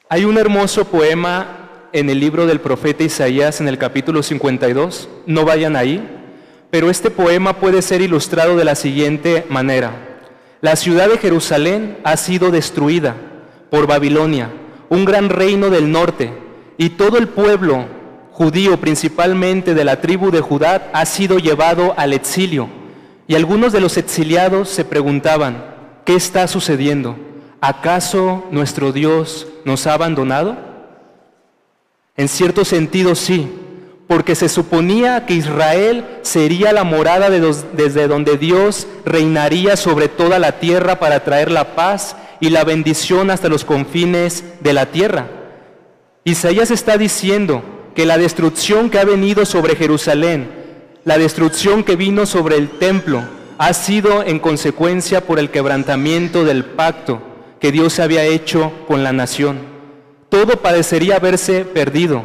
Hay un hermoso poema en el libro del profeta Isaías, en el capítulo 52, no vayan ahí, pero este poema puede ser ilustrado de la siguiente manera. La ciudad de Jerusalén ha sido destruida por Babilonia, un gran reino del norte, y todo el pueblo judío, principalmente de la tribu de Judá, ha sido llevado al exilio. Y algunos de los exiliados se preguntaban, ¿qué está sucediendo? ¿Acaso nuestro Dios nos ha abandonado? En cierto sentido sí, porque se suponía que Israel sería la morada desde donde Dios reinaría sobre toda la tierra para traer la paz y la bendición hasta los confines de la tierra. Isaías está diciendo que la destrucción que ha venido sobre Jerusalén, la destrucción que vino sobre el templo, ha sido en consecuencia por el quebrantamiento del pacto que Dios había hecho con la nación. Todo parecería haberse perdido,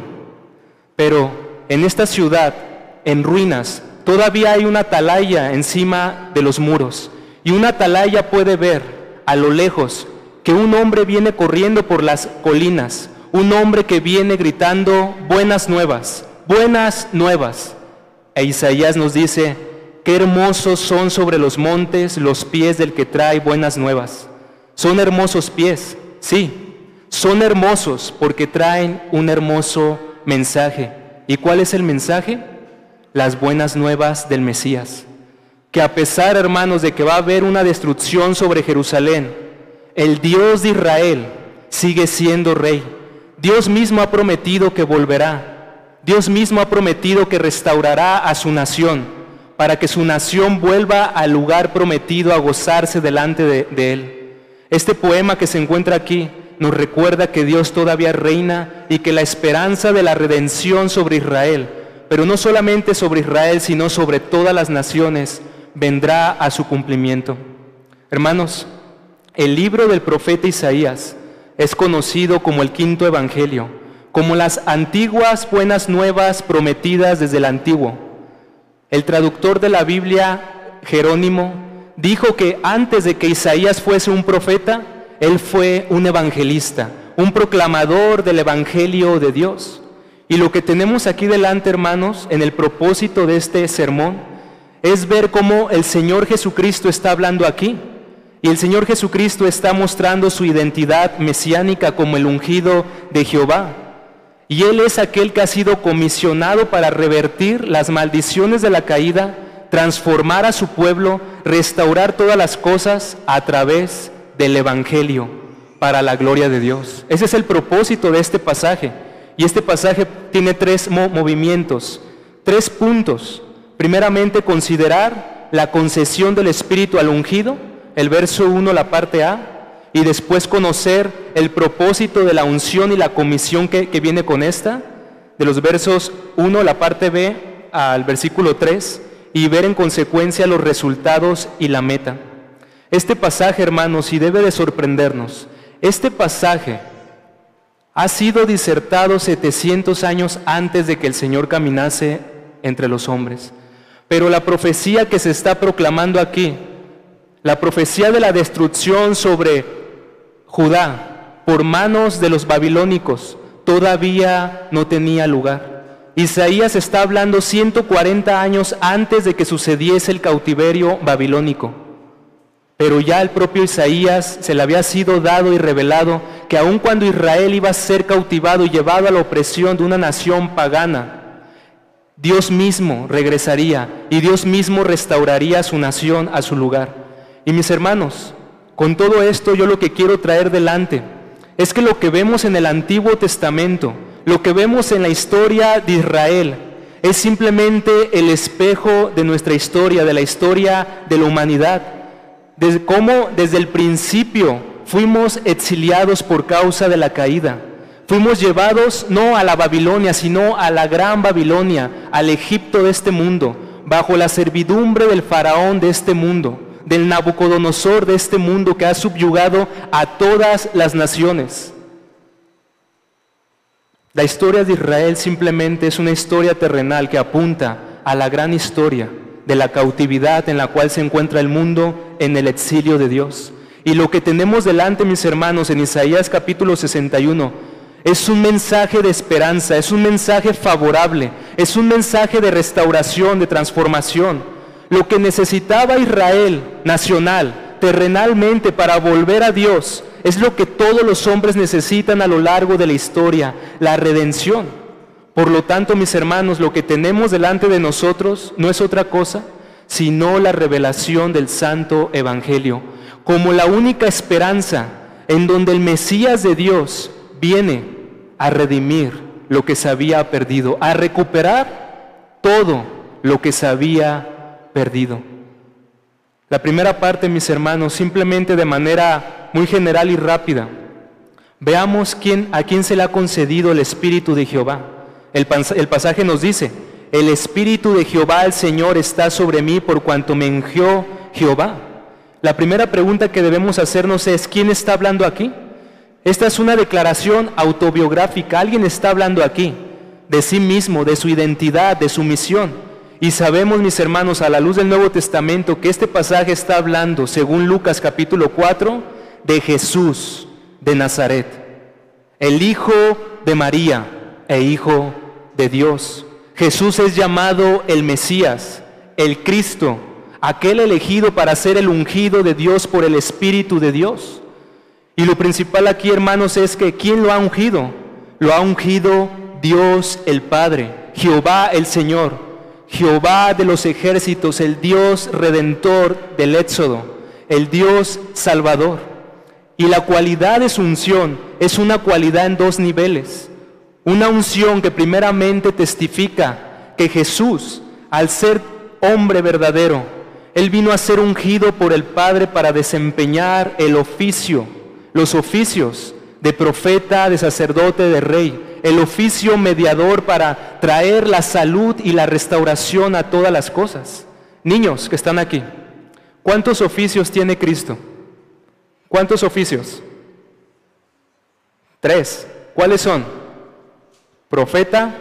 pero en esta ciudad, en ruinas, todavía hay una atalaya encima de los muros, y una atalaya puede ver a lo lejos que un hombre viene corriendo por las colinas, un hombre que viene gritando buenas nuevas, buenas nuevas. E Isaías nos dice, qué hermosos son sobre los montes los pies del que trae buenas nuevas. Son hermosos pies, sí, son hermosos porque traen un hermoso mensaje. ¿Y cuál es el mensaje? Las buenas nuevas del Mesías. Que a pesar, hermanos, de que va a haber una destrucción sobre Jerusalén, el Dios de Israel sigue siendo rey. Dios mismo ha prometido que volverá. Dios mismo ha prometido que restaurará a su nación, para que su nación vuelva al lugar prometido a gozarse delante de Él. Este poema que se encuentra aquí nos recuerda que Dios todavía reina y que la esperanza de la redención sobre Israel, pero no solamente sobre Israel, sino sobre todas las naciones, vendrá a su cumplimiento. Hermanos, el libro del profeta Isaías es conocido como el quinto evangelio, como las antiguas buenas nuevas prometidas desde el antiguo. El traductor de la Biblia, Jerónimo, dijo que antes de que Isaías fuese un profeta, él fue un evangelista, un proclamador del evangelio de Dios. Y lo que tenemos aquí delante, hermanos, en el propósito de este sermón, es ver cómo el Señor Jesucristo está hablando aquí. Y el Señor Jesucristo está mostrando su identidad mesiánica como el ungido de Jehová. Y Él es aquel que ha sido comisionado para revertir las maldiciones de la caída, transformar a su pueblo, restaurar todas las cosas a través del Evangelio, para la gloria de Dios. Ese es el propósito de este pasaje. Y este pasaje tiene tres movimientos, 3 puntos. Primeramente, considerar la concesión del Espíritu al ungido, el verso 1, la parte A, y después conocer el propósito de la unción y la comisión que viene con esta, de los versos 1, la parte B, al versículo 3, y ver en consecuencia los resultados y la meta. Este pasaje, hermanos, y debe de sorprendernos, este pasaje ha sido disertado 700 años antes de que el Señor caminase entre los hombres. Pero la profecía que se está proclamando aquí, la profecía de la destrucción sobre Judá por manos de los babilónicos, todavía no tenía lugar. Isaías está hablando 140 años antes de que sucediese el cautiverio babilónico. Pero ya el propio Isaías se le había sido dado y revelado que aun cuando Israel iba a ser cautivado y llevado a la opresión de una nación pagana, Dios mismo regresaría y Dios mismo restauraría a su nación a su lugar. Y mis hermanos, con todo esto yo lo que quiero traer delante es que lo que vemos en el Antiguo Testamento, lo que vemos en la historia de Israel, es simplemente el espejo de nuestra historia, de la historia de la humanidad. De cómo desde el principio fuimos exiliados por causa de la caída. Fuimos llevados no a la Babilonia, sino a la gran Babilonia, al Egipto de este mundo, bajo la servidumbre del faraón de este mundo, del Nabucodonosor de este mundo que ha subyugado a todas las naciones. La historia de Israel simplemente es una historia terrenal que apunta a la gran historia de la cautividad en la cual se encuentra el mundo en el exilio de Dios. Y lo que tenemos delante, mis hermanos, en Isaías capítulo 61, Es un mensaje de esperanza, es un mensaje favorable, es un mensaje de restauración, de transformación. Lo que necesitaba Israel, nacional, terrenalmente, para volver a Dios, es lo que todos los hombres necesitan a lo largo de la historia, la redención. Por lo tanto, mis hermanos, lo que tenemos delante de nosotros no es otra cosa, sino la revelación del Santo Evangelio, como la única esperanza en donde el Mesías de Dios viene a redimir lo que se había perdido, a recuperar todo lo que se había perdido. La primera parte, mis hermanos, simplemente de manera muy general y rápida, veamos a quién se le ha concedido el Espíritu de Jehová. El pasaje nos dice: el Espíritu de Jehová el Señor está sobre mí por cuanto me ungió Jehová. La primera pregunta que debemos hacernos es: ¿quién está hablando aquí? Esta es una declaración autobiográfica. Alguien está hablando aquí de sí mismo, de su identidad, de su misión. Y sabemos, mis hermanos, a la luz del Nuevo Testamento, que este pasaje está hablando, según Lucas capítulo 4, de Jesús de Nazaret, el hijo de María e hijo de Dios. Jesús es llamado el Mesías, el Cristo, aquel elegido para ser el ungido de Dios por el Espíritu de Dios. Y lo principal aquí, hermanos, es que ¿quién lo ha ungido? Lo ha ungido Dios el Padre, Jehová el Señor, Jehová de los ejércitos, el Dios redentor del Éxodo, el Dios salvador. Y la cualidad de su unción es una cualidad en dos niveles. Una unción que primeramente testifica que Jesús, al ser hombre verdadero, Él vino a ser ungido por el Padre para desempeñar el oficio, los oficios de profeta, de sacerdote, de rey, el oficio mediador para traer la salud y la restauración a todas las cosas. Niños que están aquí, ¿cuántos oficios tiene Cristo? ¿Cuántos oficios? 3. ¿Cuáles son? Profeta,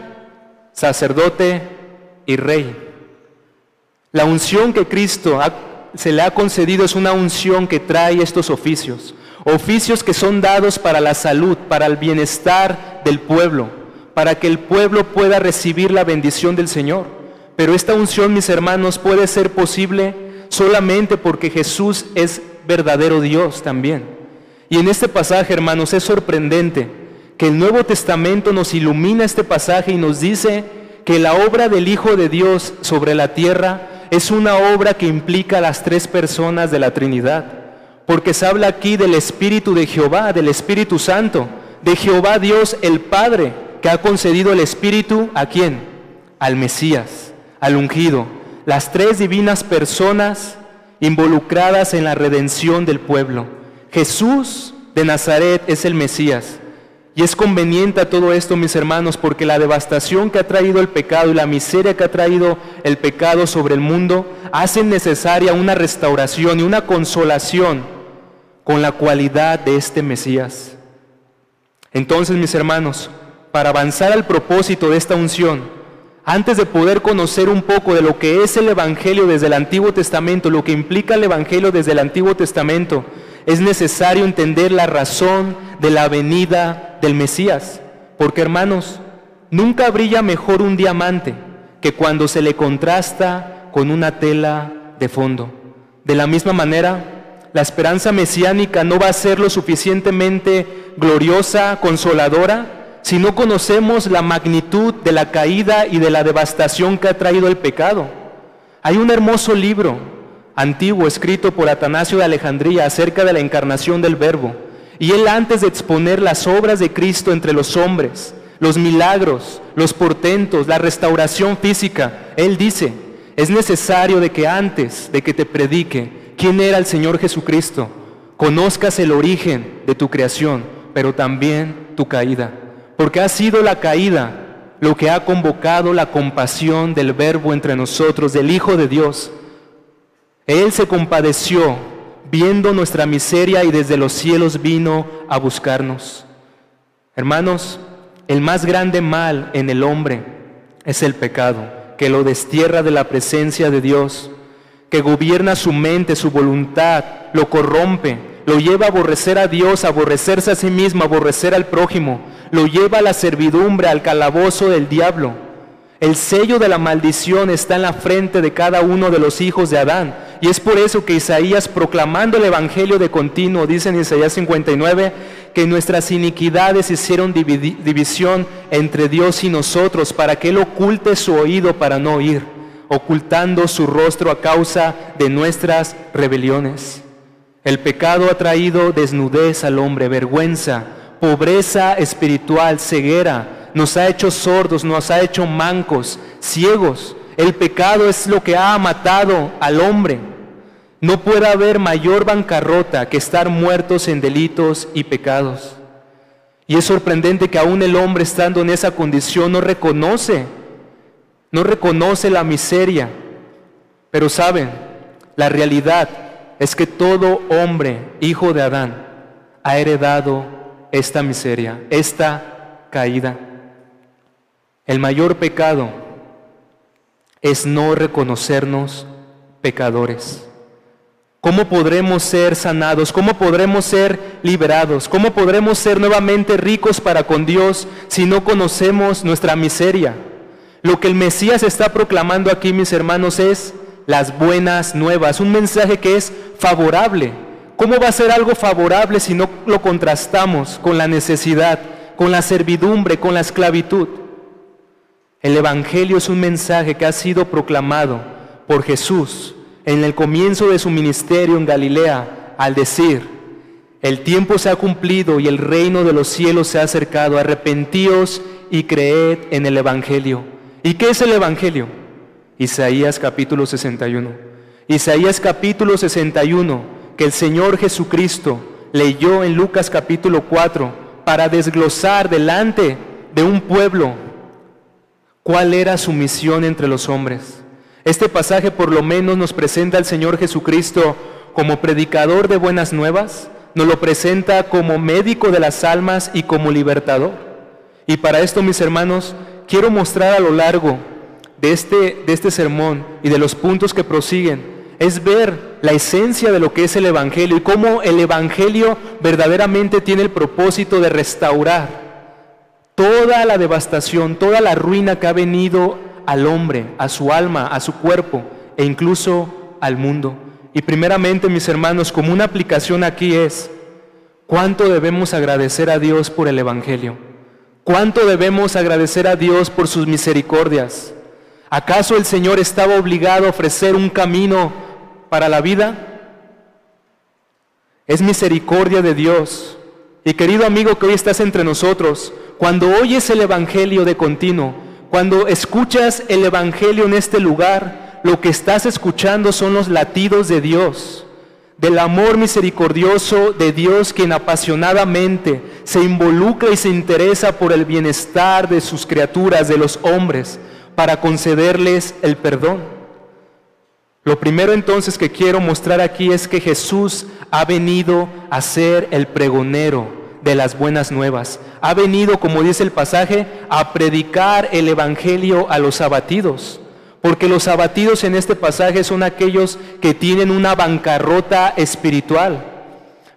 sacerdote y rey. La unción que Cristo se le ha concedido es una unción que trae estos oficios. Oficios que son dados para la salud, para el bienestar del pueblo, para que el pueblo pueda recibir la bendición del Señor. Pero esta unción, mis hermanos, puede ser posible solamente porque Jesús es verdadero Dios también. Y en este pasaje, hermanos, es sorprendente que el Nuevo Testamento nos ilumina este pasaje y nos dice que la obra del Hijo de Dios sobre la tierra es una obra que implica a las tres personas de la Trinidad. Porque se habla aquí del Espíritu de Jehová, del Espíritu Santo, de Jehová Dios el Padre, que ha concedido el Espíritu, ¿a quién? Al Mesías, al ungido. Las tres divinas personas involucradas en la redención del pueblo. Jesús de Nazaret es el Mesías. Y es conveniente a todo esto, mis hermanos, porque la devastación que ha traído el pecado y la miseria que ha traído el pecado sobre el mundo hacen necesaria una restauración y una consolación con la cualidad de este Mesías. Entonces, mis hermanos, para avanzar al propósito de esta unción, antes de poder conocer un poco de lo que es el Evangelio desde el Antiguo Testamento, lo que implica el Evangelio desde el Antiguo Testamento, es necesario entender la razón de la venida del Mesías. Porque, hermanos, nunca brilla mejor un diamante que cuando se le contrasta con una tela de fondo. De la misma manera, la esperanza mesiánica no va a ser lo suficientemente gloriosa, consoladora, si no conocemos la magnitud de la caída y de la devastación que ha traído el pecado. Hay un hermoso libro antiguo escrito por Atanasio de Alejandría acerca de la encarnación del Verbo. Y él, antes de exponer las obras de Cristo entre los hombres, los milagros, los portentos, la restauración física, él dice: es necesario de que antes de que te predique quién era el Señor Jesucristo, conozcas el origen de tu creación, pero también tu caída. Porque ha sido la caída lo que ha convocado la compasión del Verbo entre nosotros, del Hijo de Dios. Él se compadeció viendo nuestra miseria y desde los cielos vino a buscarnos. Hermanos, el más grande mal en el hombre es el pecado, que lo destierra de la presencia de Dios, que gobierna su mente, su voluntad, lo corrompe, lo lleva a aborrecer a Dios, a aborrecerse a sí mismo, a aborrecer al prójimo, lo lleva a la servidumbre, al calabozo del diablo. El sello de la maldición está en la frente de cada uno de los hijos de Adán. Y es por eso que Isaías, proclamando el evangelio de continuo, dice en Isaías 59, que nuestras iniquidades hicieron división entre Dios y nosotros, para que Él oculte su oído para no oír, ocultando su rostro a causa de nuestras rebeliones. El pecado ha traído desnudez al hombre, vergüenza, pobreza espiritual, ceguera. Nos ha hecho sordos, nos ha hecho mancos, ciegos. El pecado es lo que ha matado al hombre. No puede haber mayor bancarrota que estar muertos en delitos y pecados. Y es sorprendente que aún el hombre, estando en esa condición, no reconoce la miseria. Pero saben, la realidad es que todo hombre, hijo de Adán, ha heredado esta miseria, esta caída. El mayor pecado es no reconocernos pecadores. ¿Cómo podremos ser sanados? ¿Cómo podremos ser liberados? ¿Cómo podremos ser nuevamente ricos para con Dios si no conocemos nuestra miseria? Lo que el Mesías está proclamando aquí, mis hermanos, es las buenas nuevas, un mensaje que es favorable. ¿Cómo va a ser algo favorable si no lo contrastamos con la necesidad, con la servidumbre, con la esclavitud? El Evangelio es un mensaje que ha sido proclamado por Jesús en el comienzo de su ministerio en Galilea, al decir: el tiempo se ha cumplido y el reino de los cielos se ha acercado, arrepentíos y creed en el Evangelio. ¿Y qué es el Evangelio? Isaías capítulo 61. Isaías capítulo 61, que el Señor Jesucristo leyó en Lucas capítulo 4 para desglosar delante de un pueblo cuál era su misión entre los hombres. Este pasaje por lo menos nos presenta al Señor Jesucristo como predicador de buenas nuevas, nos lo presenta como médico de las almas y como libertador. Y para esto, mis hermanos, quiero mostrar a lo largo de este sermón y de los puntos que prosiguen, es ver la esencia de lo que es el Evangelio y cómo el Evangelio verdaderamente tiene el propósito de restaurar toda la devastación, toda la ruina que ha venido al hombre, a su alma, a su cuerpo e incluso al mundo. Y primeramente, mis hermanos, como una aplicación aquí es: ¿cuánto debemos agradecer a Dios por el Evangelio? ¿Cuánto debemos agradecer a Dios por sus misericordias? ¿Acaso el Señor estaba obligado a ofrecer un camino para la vida? Es misericordia de Dios. Y querido amigo que hoy estás entre nosotros, cuando oyes el Evangelio de continuo, cuando escuchas el Evangelio en este lugar, lo que estás escuchando son los latidos de Dios, del amor misericordioso de Dios, quien apasionadamente se involucra y se interesa por el bienestar de sus criaturas, de los hombres, para concederles el perdón. Lo primero entonces que quiero mostrar aquí es que Jesús ha venido a ser el pregonero de las buenas nuevas. Ha venido, como dice el pasaje, a predicar el Evangelio a los abatidos, porque los abatidos en este pasaje son aquellos que tienen una bancarrota espiritual.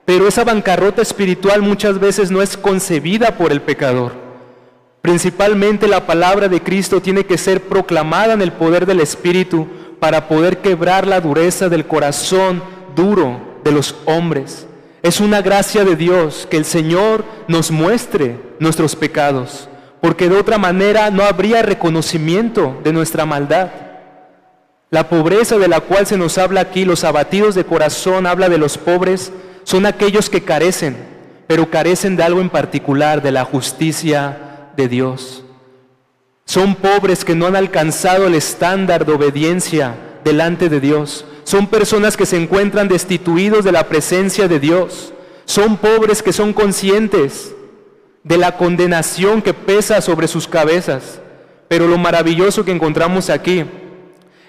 Pero esa bancarrota espiritual muchas veces no es concebida por el pecador. Principalmente la palabra de Cristo tiene que ser proclamada en el poder del Espíritu para poder quebrar la dureza del corazón duro de los hombres. Es una gracia de Dios que el Señor nos muestre nuestros pecados, porque de otra manera no habría reconocimiento de nuestra maldad. La pobreza de la cual se nos habla aquí, los abatidos de corazón, habla de los pobres, son aquellos que carecen, pero carecen de algo en particular, de la justicia de Dios. Son pobres que no han alcanzado el estándar de obediencia delante de Dios. Son personas que se encuentran destituidos de la presencia de Dios. Son pobres que son conscientes de la condenación que pesa sobre sus cabezas. Pero lo maravilloso que encontramos aquí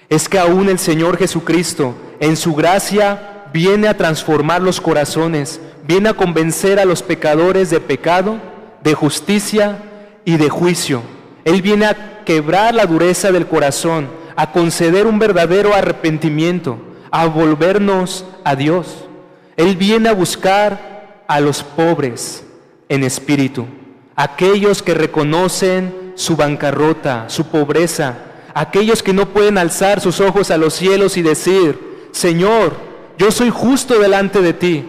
es que aún el Señor Jesucristo, en su gracia, viene a transformar los corazones, viene a convencer a los pecadores de pecado, de justicia y de juicio. Él viene a quebrar la dureza del corazón, a conceder un verdadero arrepentimiento, a volvernos a Dios. Él viene a buscar a los pobres en espíritu, aquellos que reconocen su bancarrota, su pobreza, aquellos que no pueden alzar sus ojos a los cielos y decir, Señor, yo soy justo delante de ti,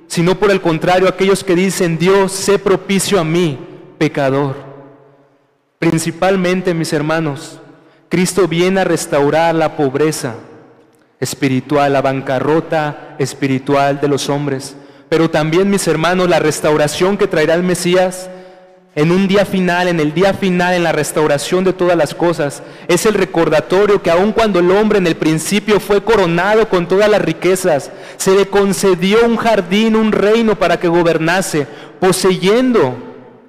sino por el contrario, aquellos que dicen, Dios, sé propicio a mí, pecador. Principalmente, mis hermanos, Cristo viene a restaurar la pobreza espiritual, la bancarrota espiritual de los hombres, pero también, mis hermanos, la restauración que traerá el Mesías en un día final, en el día final, en la restauración de todas las cosas, es el recordatorio que aun cuando el hombre en el principio fue coronado con todas las riquezas, se le concedió un jardín, un reino para que gobernase, poseyendo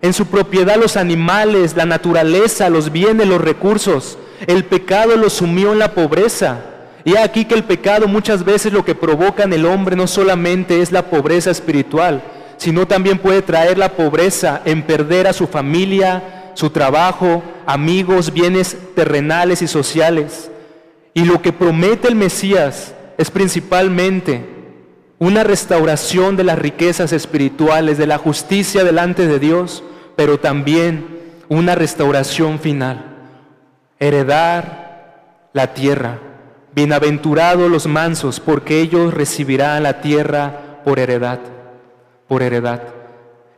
en su propiedad los animales, la naturaleza, los bienes, los recursos. El pecado lo sumió en la pobreza. Y aquí que el pecado muchas veces lo que provoca en el hombre no solamente es la pobreza espiritual, sino también puede traer la pobreza en perder a su familia, su trabajo, amigos, bienes terrenales y sociales. Y lo que promete el Mesías es principalmente una restauración de las riquezas espirituales, de la justicia delante de Dios, pero también una restauración final. Heredar la tierra. Bienaventurados los mansos, porque ellos recibirán la tierra por heredad. Por heredad.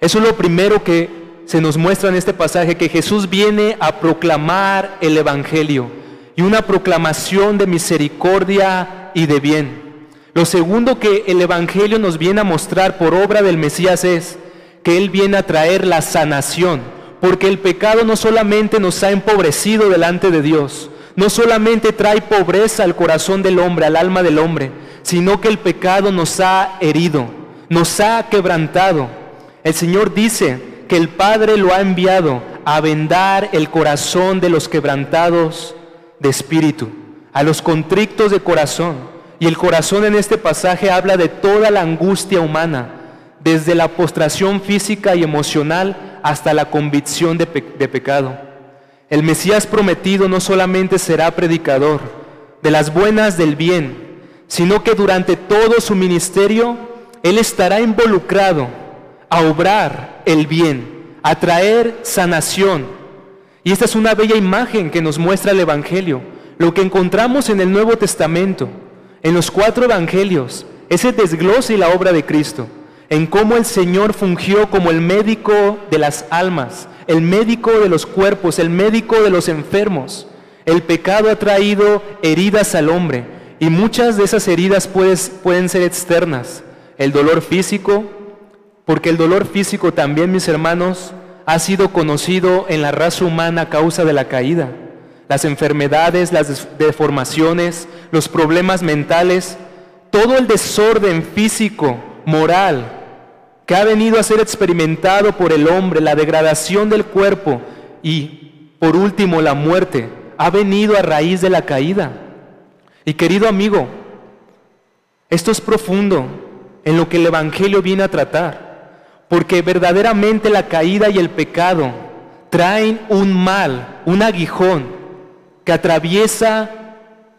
Eso es lo primero que se nos muestra en este pasaje, que Jesús viene a proclamar el Evangelio y una proclamación de misericordia y de bien. Lo segundo que el Evangelio nos viene a mostrar por obra del Mesías es que Él viene a traer la sanación, porque el pecado no solamente nos ha empobrecido delante de Dios, no solamente trae pobreza al corazón del hombre, al alma del hombre, sino que el pecado nos ha herido, nos ha quebrantado. El Señor dice que el Padre lo ha enviado a vendar el corazón de los quebrantados de espíritu, a los contrictos de corazón. Y el corazón en este pasaje habla de toda la angustia humana, desde la postración física y emocional hasta la convicción de pecado. El Mesías prometido no solamente será predicador de las buenas del bien, sino que durante todo su ministerio Él estará involucrado a obrar el bien, a traer sanación. Y esta es una bella imagen que nos muestra el Evangelio. Lo que encontramos en el Nuevo Testamento, en los 4 Evangelios, es el desglose y la obra de Cristo, en cómo el Señor fungió como el médico de las almas, el médico de los cuerpos, el médico de los enfermos. El pecado ha traído heridas al hombre, y muchas de esas heridas pueden ser externas. El dolor físico, porque el dolor físico también, mis hermanos, ha sido conocido en la raza humana a causa de la caída. Las enfermedades, las deformaciones, los problemas mentales, todo el desorden físico, moral, que ha venido a ser experimentado por el hombre, la degradación del cuerpo y, por último, la muerte, ha venido a raíz de la caída. Y querido amigo, esto es profundo en lo que el Evangelio viene a tratar, porque verdaderamente la caída y el pecado traen un mal, un aguijón que atraviesa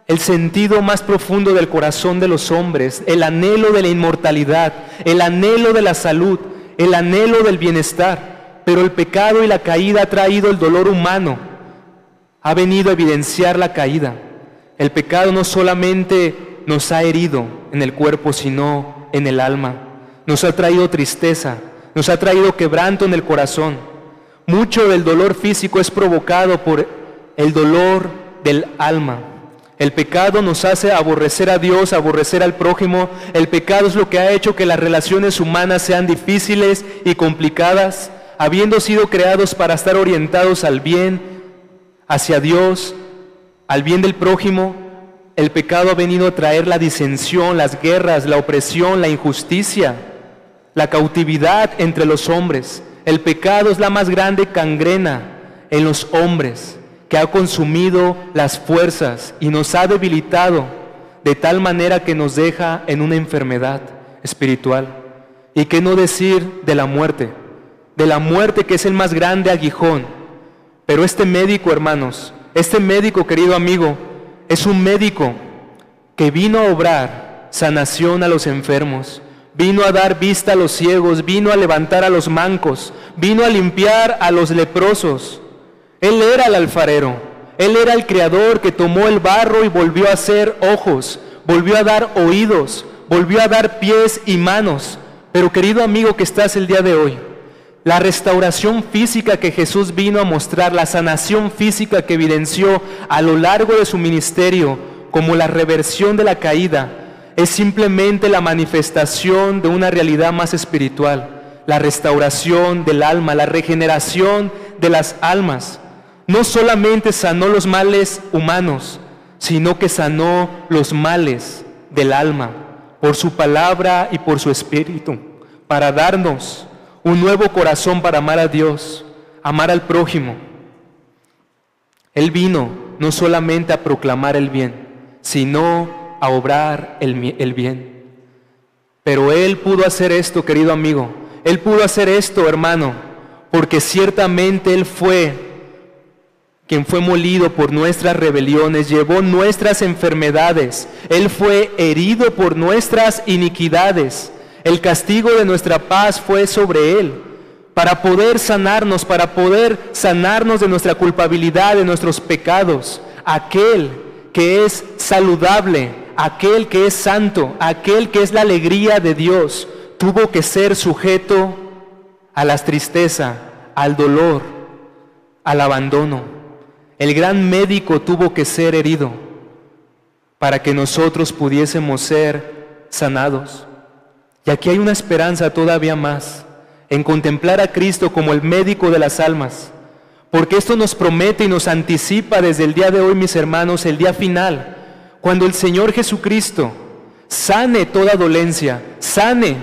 el sentido más profundo del corazón de los hombres, el anhelo de la inmortalidad, el anhelo de la salud, el anhelo del bienestar. Pero el pecado y la caída ha traído el dolor humano, ha venido a evidenciar la caída. El pecado no solamente nos ha herido en el cuerpo, sino en el alma. Nos ha traído tristeza, nos ha traído quebranto en el corazón. Mucho del dolor físico es provocado por el dolor del alma. El pecado nos hace aborrecer a Dios, aborrecer al prójimo. El pecado es lo que ha hecho que las relaciones humanas sean difíciles y complicadas, habiendo sido creados para estar orientados al bien, hacia Dios, al bien del prójimo. El pecado ha venido a traer la disensión, las guerras, la opresión, la injusticia, la cautividad entre los hombres. El pecado es la más grande gangrena en los hombres, que ha consumido las fuerzas y nos ha debilitado de tal manera que nos deja en una enfermedad espiritual. Y qué no decir de la muerte que es el más grande aguijón. Pero este médico, hermanos, este médico, querido amigo, es un médico que vino a obrar sanación a los enfermos, vino a dar vista a los ciegos, vino a levantar a los mancos, vino a limpiar a los leprosos. Él era el alfarero, Él era el creador que tomó el barro y volvió a hacer ojos, volvió a dar oídos, volvió a dar pies y manos. Pero querido amigo que estás el día de hoy, la restauración física que Jesús vino a mostrar, la sanación física que evidenció a lo largo de su ministerio, como la reversión de la caída, es simplemente la manifestación de una realidad más espiritual, la restauración del alma, la regeneración de las almas. No solamente sanó los males humanos, sino que sanó los males del alma, por su palabra y por su espíritu, para darnos un nuevo corazón para amar a Dios, amar al prójimo. Él vino no solamente a proclamar el bien, sino a obrar el bien. Pero Él pudo hacer esto, querido amigo, Él pudo hacer esto, hermano, porque ciertamente Él fue quien fue molido por nuestras rebeliones, llevó nuestras enfermedades, Él fue herido por nuestras iniquidades. El castigo de nuestra paz fue sobre Él, para poder sanarnos de nuestra culpabilidad, de nuestros pecados. Aquel que es saludable, aquel que es santo, aquel que es la alegría de Dios, tuvo que ser sujeto a la tristeza, al dolor, al abandono. El gran médico tuvo que ser herido para que nosotros pudiésemos ser sanados. Y aquí hay una esperanza todavía más, en contemplar a Cristo como el médico de las almas, porque esto nos promete y nos anticipa desde el día de hoy, mis hermanos, el día final, cuando el Señor Jesucristo sane toda dolencia, sane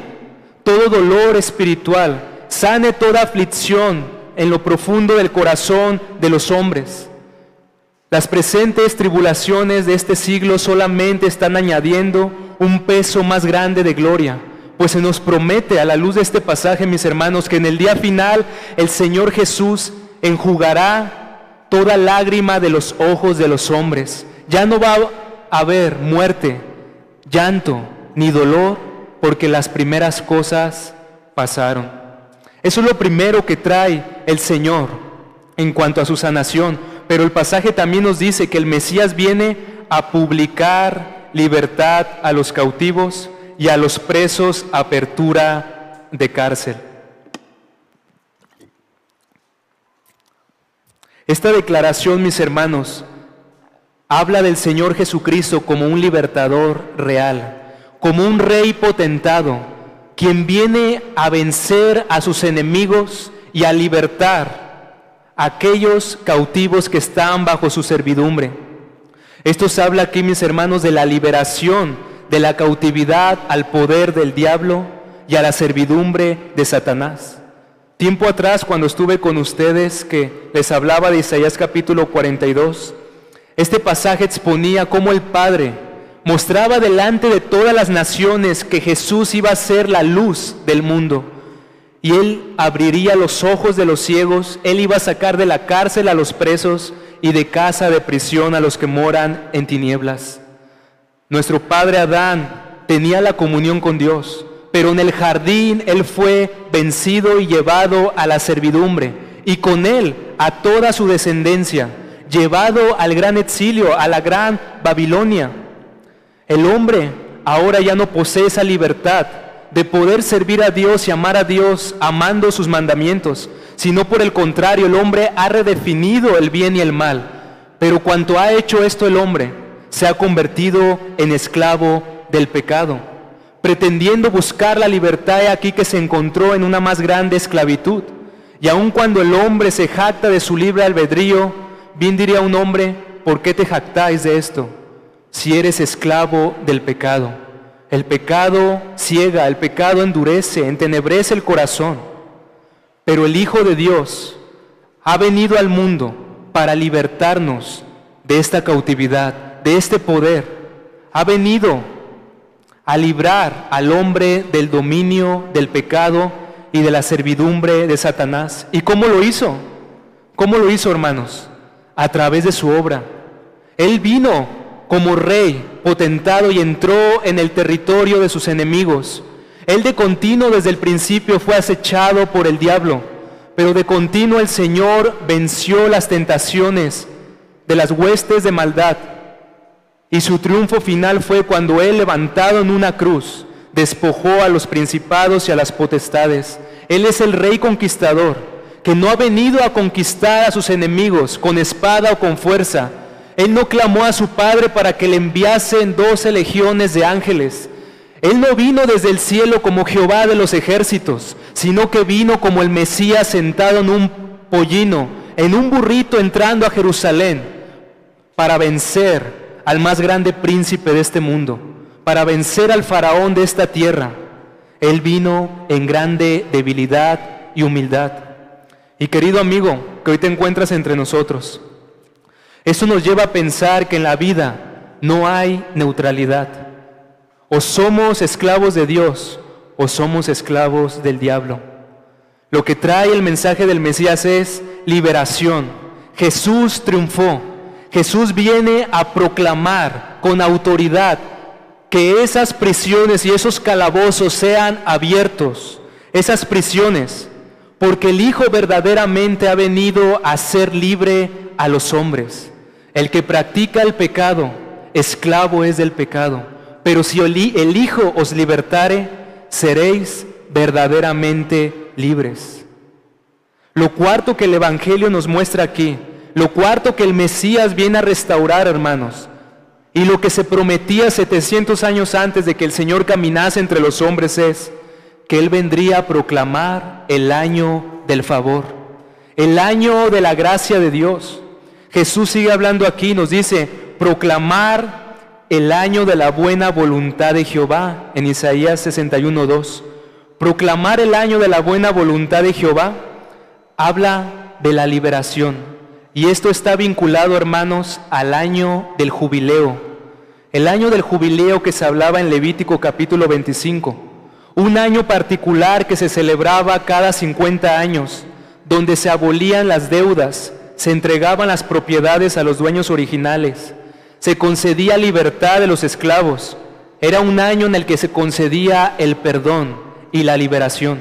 todo dolor espiritual, sane toda aflicción en lo profundo del corazón de los hombres. Las presentes tribulaciones de este siglo solamente están añadiendo un peso más grande de gloria, pues se nos promete a la luz de este pasaje, mis hermanos, que en el día final el Señor Jesús enjugará toda lágrima de los ojos de los hombres. Ya no va a haber muerte, llanto, ni dolor, porque las primeras cosas pasaron. Eso es lo primero que trae el Señor en cuanto a su sanación. Pero el pasaje también nos dice que el Mesías viene a publicar libertad a los cautivos y a los presos apertura de cárcel. Esta declaración, mis hermanos, habla del Señor Jesucristo como un libertador real, como un rey potentado, quien viene a vencer a sus enemigos y a libertar aquellos cautivos que están bajo su servidumbre. Esto se habla aquí, mis hermanos, de la liberación de la cautividad al poder del diablo y a la servidumbre de Satanás. Tiempo atrás, cuando estuve con ustedes, que les hablaba de Isaías capítulo 42, este pasaje exponía cómo el Padre mostraba delante de todas las naciones que Jesús iba a ser la luz del mundo. Y Él abriría los ojos de los ciegos, Él iba a sacar de la cárcel a los presos y de casa de prisión a los que moran en tinieblas. Nuestro padre Adán tenía la comunión con Dios, pero en el jardín él fue vencido y llevado a la servidumbre, y con él a toda su descendencia, llevado al gran exilio, a la gran Babilonia. El hombre ahora ya no posee esa libertad de poder servir a Dios y amar a Dios amando sus mandamientos, sino por el contrario, el hombre ha redefinido el bien y el mal. Pero cuanto ha hecho esto el hombre, se ha convertido en esclavo del pecado, pretendiendo buscar la libertad. He aquí que se encontró en una más grande esclavitud. Y aun cuando el hombre se jacta de su libre albedrío, bien diría un hombre: ¿por qué te jactáis de esto? Si eres esclavo del pecado. El pecado ciega, el pecado endurece, entenebrece el corazón. Pero el Hijo de Dios ha venido al mundo para libertarnos de esta cautividad, de este poder. Ha venido a librar al hombre del dominio del pecado y de la servidumbre de Satanás. ¿Y cómo lo hizo? ¿Cómo lo hizo, hermanos? A través de su obra. Él vino como rey potentado y entró en el territorio de sus enemigos. Él de continuo desde el principio fue acechado por el diablo, pero de continuo el Señor venció las tentaciones de las huestes de maldad. Y su triunfo final fue cuando Él, levantado en una cruz, despojó a los principados y a las potestades. Él es el Rey conquistador, que no ha venido a conquistar a sus enemigos con espada o con fuerza. Él no clamó a su Padre para que le enviasen 12 legiones de ángeles. Él no vino desde el cielo como Jehová de los ejércitos, sino que vino como el Mesías sentado en un pollino, en un burrito entrando a Jerusalén, para vencer al más grande príncipe de este mundo, para vencer al faraón de esta tierra. Él vino en grande debilidad y humildad. Y querido amigo, que hoy te encuentras entre nosotros, eso nos lleva a pensar que en la vida no hay neutralidad. O somos esclavos de Dios o somos esclavos del diablo. Lo que trae el mensaje del Mesías es liberación. Jesús triunfó. Jesús viene a proclamar con autoridad que esas prisiones y esos calabozos sean abiertos. Esas prisiones, porque el Hijo verdaderamente ha venido a ser libre a los hombres. El que practica el pecado, esclavo es del pecado. Pero si el Hijo os libertare, seréis verdaderamente libres. Lo cuarto que el Evangelio nos muestra aquí, lo cuarto que el Mesías viene a restaurar, hermanos, y lo que se prometía 700 años antes de que el Señor caminase entre los hombres es que Él vendría a proclamar el año del favor, el año de la gracia de Dios. Jesús sigue hablando aquí, nos dice, proclamar el año de la buena voluntad de Jehová, en Isaías 61:2. Proclamar el año de la buena voluntad de Jehová habla de la liberación. Y esto está vinculado, hermanos, al año del jubileo. El año del jubileo que se hablaba en Levítico capítulo 25. Un año particular que se celebraba cada 50 años, donde se abolían las deudas, se entregaban las propiedades a los dueños originales, se concedía libertad de los esclavos. Era un año en el que se concedía el perdón y la liberación.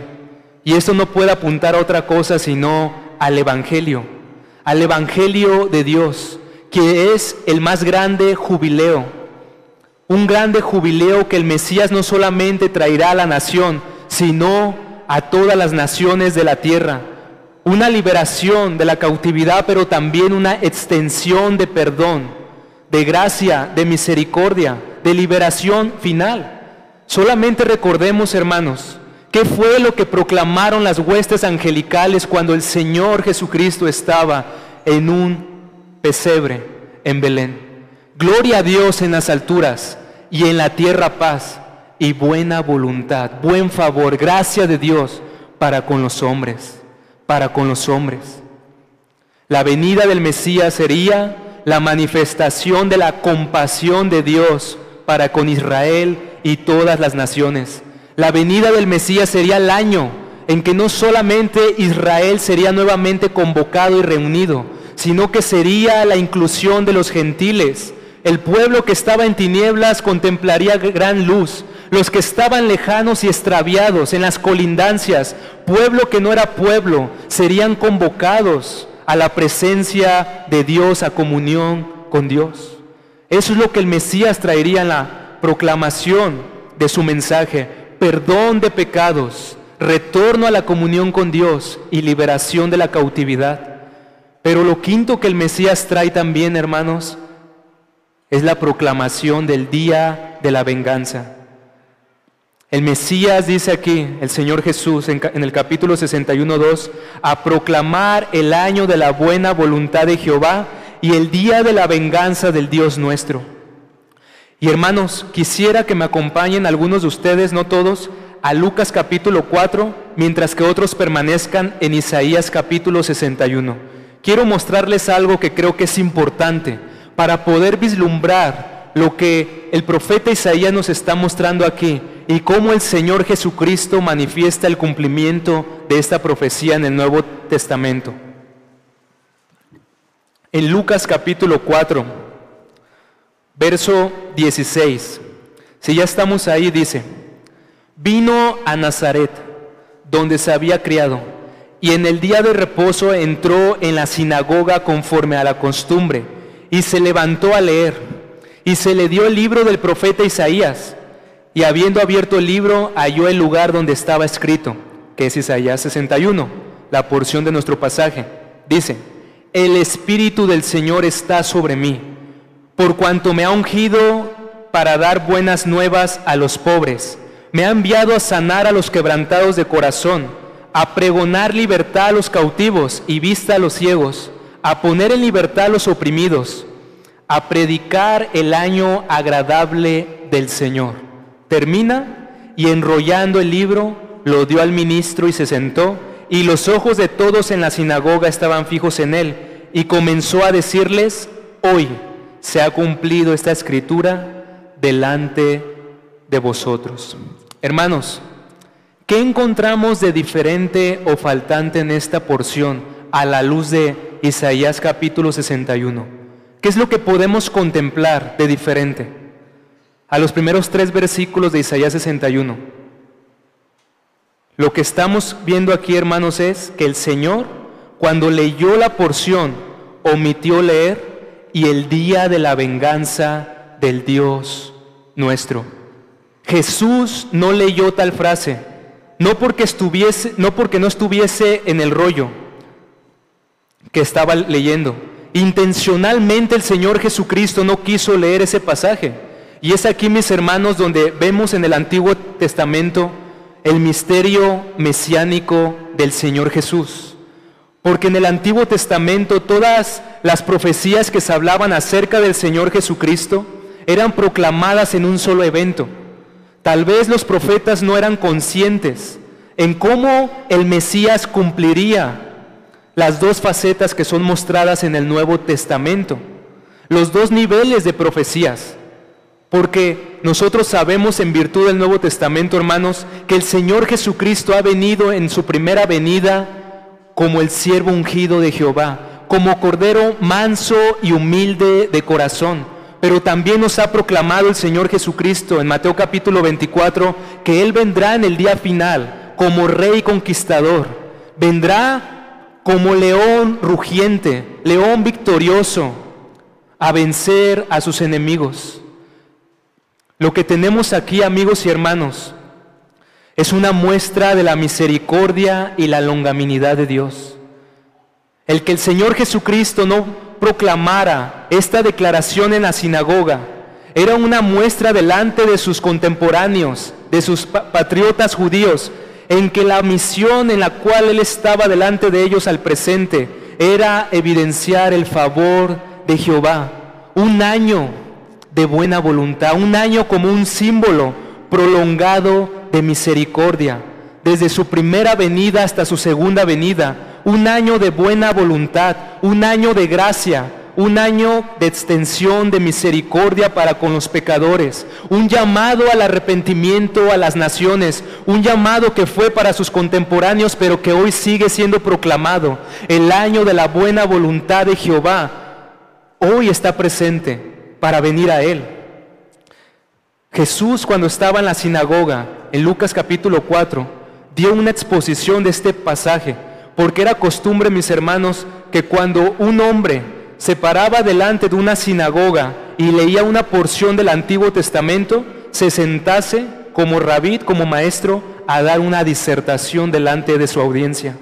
Y esto no puede apuntar a otra cosa sino al Evangelio de Dios, que es el más grande jubileo. Un grande jubileo que el Mesías no solamente traerá a la nación, sino a todas las naciones de la tierra. Una liberación de la cautividad, pero también una extensión de perdón, de gracia, de misericordia, de liberación final. Solamente recordemos, hermanos, qué fue lo que proclamaron las huestes angelicales cuando el Señor Jesucristo estaba en un pesebre en Belén. Gloria a Dios en las alturas y en la tierra paz y buena voluntad, buen favor, gracia de Dios para con los hombres, para con los hombres. La venida del Mesías sería la manifestación de la compasión de Dios para con Israel y todas las naciones. La venida del Mesías sería el año en que no solamente Israel sería nuevamente convocado y reunido, sino que sería la inclusión de los gentiles. El pueblo que estaba en tinieblas contemplaría gran luz. Los que estaban lejanos y extraviados en las colindancias, pueblo que no era pueblo, serían convocados a la presencia de Dios, a comunión con Dios. Eso es lo que el Mesías traería en la proclamación de su mensaje: perdón de pecados, retorno a la comunión con Dios y liberación de la cautividad. Pero lo quinto que el Mesías trae también, hermanos, es la proclamación del día de la venganza. El Mesías dice aquí, el Señor Jesús, en el capítulo 61:2, a proclamar el año de la buena voluntad de Jehová y el día de la venganza del Dios nuestro. Y hermanos, quisiera que me acompañen algunos de ustedes, no todos, a Lucas capítulo 4, mientras que otros permanezcan en Isaías capítulo 61. Quiero mostrarles algo que creo que es importante para poder vislumbrar lo que el profeta Isaías nos está mostrando aquí y cómo el Señor Jesucristo manifiesta el cumplimiento de esta profecía en el Nuevo Testamento. En Lucas capítulo 4, verso 16, si ya estamos ahí, dice: Vino a Nazaret, donde se había criado, y en el día de reposo entró en la sinagoga conforme a la costumbre, y se levantó a leer, y se le dio el libro del profeta Isaías, y habiendo abierto el libro, halló el lugar donde estaba escrito, que es Isaías 61, la porción de nuestro pasaje. Dice: el Espíritu del Señor está sobre mí, por cuanto me ha ungido para dar buenas nuevas a los pobres. Me ha enviado a sanar a los quebrantados de corazón, a pregonar libertad a los cautivos y vista a los ciegos, a poner en libertad a los oprimidos, a predicar el año agradable del Señor. Termina, y enrollando el libro, lo dio al ministro y se sentó, y los ojos de todos en la sinagoga estaban fijos en él, y comenzó a decirles: hoy se ha cumplido esta escritura delante de vosotros. Hermanos, ¿qué encontramos de diferente o faltante en esta porción a la luz de Isaías capítulo 61? ¿Qué es lo que podemos contemplar de diferente a los primeros 3 versículos de Isaías 61? Lo que estamos viendo aquí, hermanos, es que el Señor, cuando leyó la porción, omitió leer: y el día de la venganza del Dios nuestro. Jesús no leyó tal frase, no porque no estuviese en el rollo que estaba leyendo. Intencionalmente el Señor Jesucristo no quiso leer ese pasaje. Y es aquí, mis hermanos, donde vemos en el Antiguo Testamento el misterio mesiánico del Señor Jesús. Porque en el Antiguo Testamento todas las profecías que se hablaban acerca del Señor Jesucristo eran proclamadas en un solo evento. Tal vez los profetas no eran conscientes en cómo el Mesías cumpliría las 2 facetas que son mostradas en el Nuevo Testamento, los 2 niveles de profecías. Porque nosotros sabemos, en virtud del Nuevo Testamento, hermanos, que el Señor Jesucristo ha venido en su primera venida como el siervo ungido de Jehová, como cordero manso y humilde de corazón. Pero también nos ha proclamado el Señor Jesucristo en Mateo capítulo 24 que Él vendrá en el día final como Rey conquistador. Vendrá como león rugiente, león victorioso, a vencer a sus enemigos. Lo que tenemos aquí, amigos y hermanos, es una muestra de la misericordia y la longanimidad de Dios. El que el Señor Jesucristo no proclamara esta declaración en la sinagoga era una muestra delante de sus contemporáneos, de sus patriotas judíos, en que la misión en la cual Él estaba delante de ellos al presente era evidenciar el favor de Jehová. Un año de buena voluntad, un año como un símbolo prolongado de misericordia, desde su primera venida hasta su segunda venida. Un año de buena voluntad, un año de gracia, un año de extensión de misericordia para con los pecadores, un llamado al arrepentimiento a las naciones, un llamado que fue para sus contemporáneos, pero que hoy sigue siendo proclamado. El año de la buena voluntad de Jehová hoy está presente para venir a Él. Jesús, cuando estaba en la sinagoga, en Lucas capítulo 4, dio una exposición de este pasaje. Porque era costumbre, mis hermanos, que cuando un hombre se paraba delante de una sinagoga y leía una porción del Antiguo Testamento, se sentase como rabí, como maestro, a dar una disertación delante de su audiencia.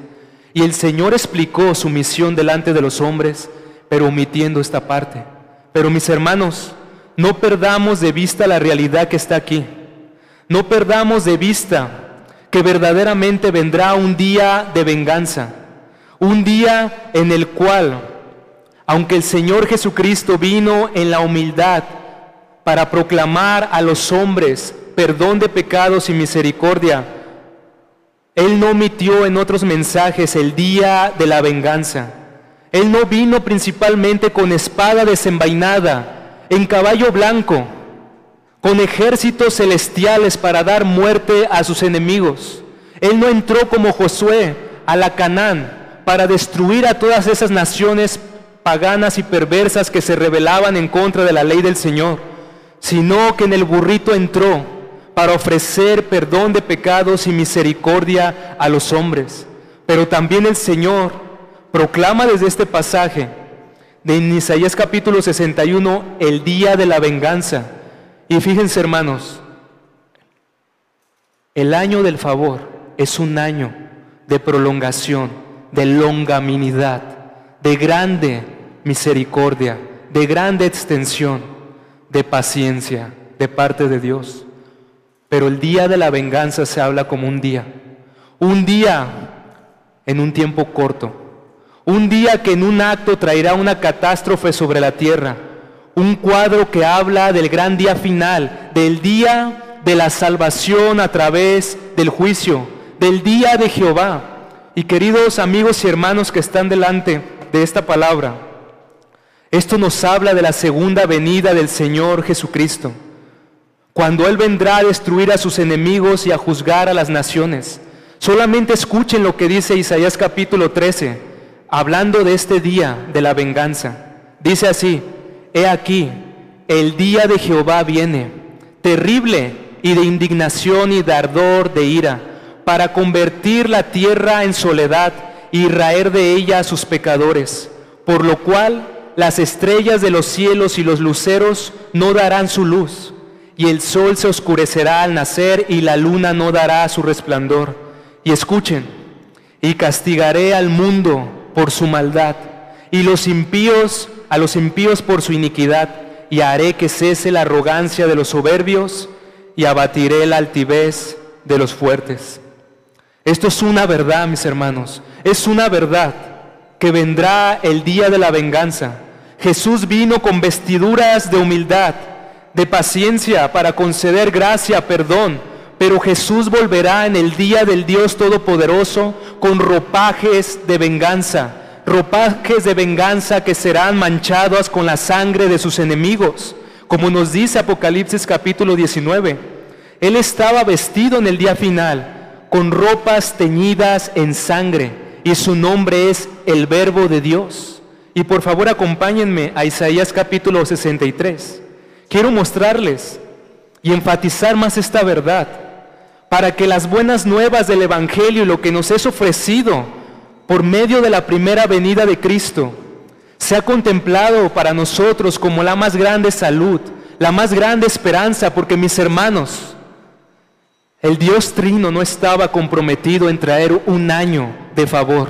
Y el Señor explicó su misión delante de los hombres, pero omitiendo esta parte. Pero, mis hermanos, no perdamos de vista la realidad que está aquí. No perdamos de vista que verdaderamente vendrá un día de venganza, un día en el cual, aunque el Señor Jesucristo vino en la humildad para proclamar a los hombres perdón de pecados y misericordia, Él no omitió en otros mensajes el día de la venganza. Él no vino principalmente con espada desenvainada, en caballo blanco, con ejércitos celestiales para dar muerte a sus enemigos. Él no entró como Josué a la Canaán para destruir a todas esas naciones paganas y perversas que se rebelaban en contra de la ley del Señor, sino que en el burrito entró para ofrecer perdón de pecados y misericordia a los hombres. Pero también el Señor proclama desde este pasaje de Isaías capítulo 61 el día de la venganza. Y fíjense, hermanos, el año del favor es un año de prolongación, de longanimidad, de grande misericordia, de grande extensión, de paciencia de parte de Dios. Pero el día de la venganza se habla como un día en un tiempo corto, un día que en un acto traerá una catástrofe sobre la tierra, un cuadro que habla del gran día final, del día de la salvación a través del juicio, del día de Jehová. Y queridos amigos y hermanos que están delante de esta palabra, esto nos habla de la segunda venida del Señor Jesucristo, cuando Él vendrá a destruir a sus enemigos y a juzgar a las naciones. Solamente escuchen lo que dice Isaías capítulo 13, hablando de este día de la venganza. Dice así: he aquí, el día de Jehová viene, terrible y de indignación y de ardor de ira, para convertir la tierra en soledad y raer de ella a sus pecadores, por lo cual las estrellas de los cielos y los luceros no darán su luz, y el sol se oscurecerá al nacer y la luna no dará su resplandor. Y escuchen: y castigaré al mundo por su maldad, y a los impíos por su iniquidad, y haré que cese la arrogancia de los soberbios, y abatiré la altivez de los fuertes. Esto es una verdad, mis hermanos, es una verdad, que vendrá el día de la venganza. Jesús vino con vestiduras de humildad, de paciencia, para conceder gracia, perdón, pero Jesús volverá en el día del Dios Todopoderoso con ropajes de venganza que serán manchados con la sangre de sus enemigos, como nos dice Apocalipsis capítulo 19. Él estaba vestido en el día final con ropas teñidas en sangre, y su nombre es el Verbo de Dios. Y por favor acompáñenme a Isaías capítulo 63. Quiero mostrarles y enfatizar más esta verdad, para que las buenas nuevas del Evangelio y lo que nos es ofrecido por medio de la primera venida de Cristo sea contemplado para nosotros como la más grande salud, la más grande esperanza. Porque, mis hermanos, el Dios Trino no estaba comprometido en traer un año de favor.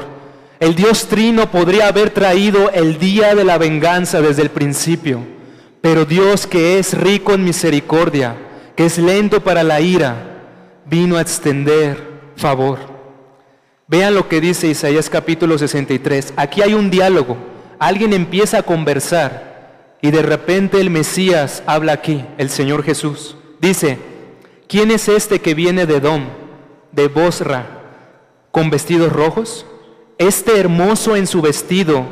El Dios Trino podría haber traído el día de la venganza desde el principio, pero Dios, que es rico en misericordia, que es lento para la ira, vino a extender favor. Vean lo que dice Isaías capítulo 63. Aquí hay un diálogo. Alguien empieza a conversar y de repente el Mesías habla aquí, el Señor Jesús. Dice: ¿quién es este que viene de Edom, de Bosra, con vestidos rojos? Este hermoso en su vestido,